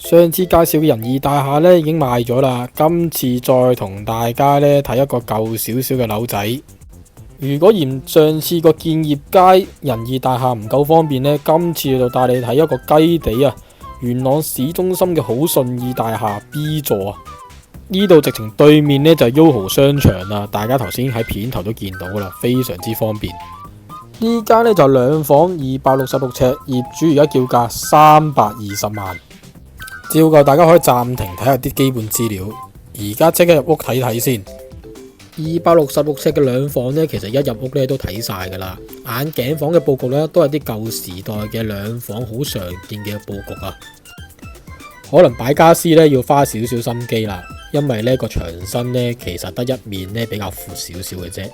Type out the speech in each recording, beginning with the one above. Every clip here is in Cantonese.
上次介紹嘅仁義大廈咧已經賣咗啦，今次再同大家咧睇一個舊少少嘅樓仔。如果嫌上次個建業街仁義大廈唔夠方便呢，今次就帶你睇一個雞地啊，元朗市中心嘅好順義大廈 B 座啊。呢度直情對面呢就係 YOHO 商場啦，大家頭先喺片頭都見到噶啦，非常之方便。呢間呢就兩房266尺，業主而家叫價320萬。照舊，大家可以暫停睇下啲基本資料。而家即刻入屋睇睇先。266尺嘅兩房呢，其實一入屋呢都睇晒噶啦。眼鏡房嘅佈局呢，都係啲舊時代嘅兩房好常見嘅佈局啊。可能擺家私呢要花少少心機啦，因為呢個牆身呢其實得一面呢比較闊少少嘅啫。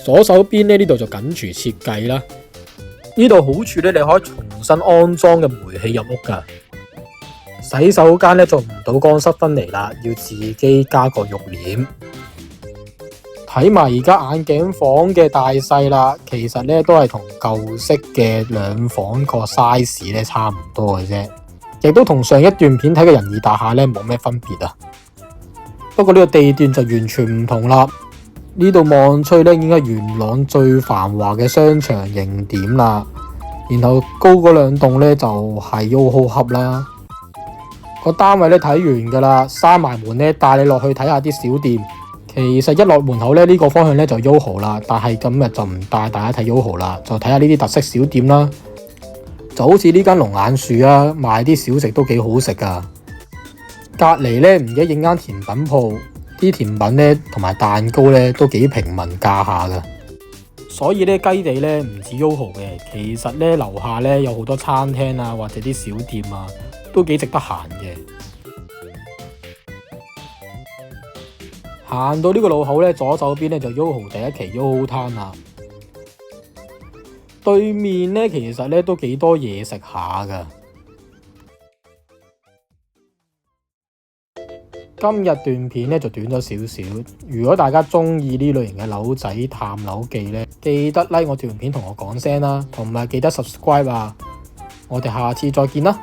左手邊呢度就緊隨設計啦。呢度好處呢，你可以重新安裝嘅煤氣入屋噶。洗手間咧做唔到乾濕分離啦，要自己加個浴簾。睇埋而家眼鏡房嘅大細啦，其實咧都係同舊式嘅兩房個 size 咧差唔多嘅啫，亦都同上一段片睇嘅仁義大廈咧冇咩分別啊。不過呢個地段就完全唔同啦，呢度望出去咧應該元朗最繁華嘅商場形點啦。然後高嗰兩棟咧就係 YOHO Hub 啦。個單位咧睇完噶啦，閂埋門咧帶你落去睇下啲小店。其實一落門口咧呢個方向咧就 YOHO 啦，但係今日就唔帶大家睇 YOHO 啦，就睇下呢啲特色小店啦。就好似呢間龍眼樹啊，賣啲小食都幾好食噶。隔籬咧唔記得影間甜品鋪，啲甜品咧同埋蛋糕咧都幾平民價下噶。所以咧雞地咧唔止 YOHO 嘅，其實咧樓下咧有好多餐廳啊或者啲小店啊。都幾值得行嘅。行到呢個路口咧，左手邊咧就 YOHO 第一期 YOHO Town 啦。對面咧其實咧都幾多嘢食下噶。今日段片咧就短咗少少。如果大家中意呢類型嘅樓仔探樓記咧，記得 like 我段片同我講聲啦，同埋記得 subscribe 啊。我哋下次再見啦。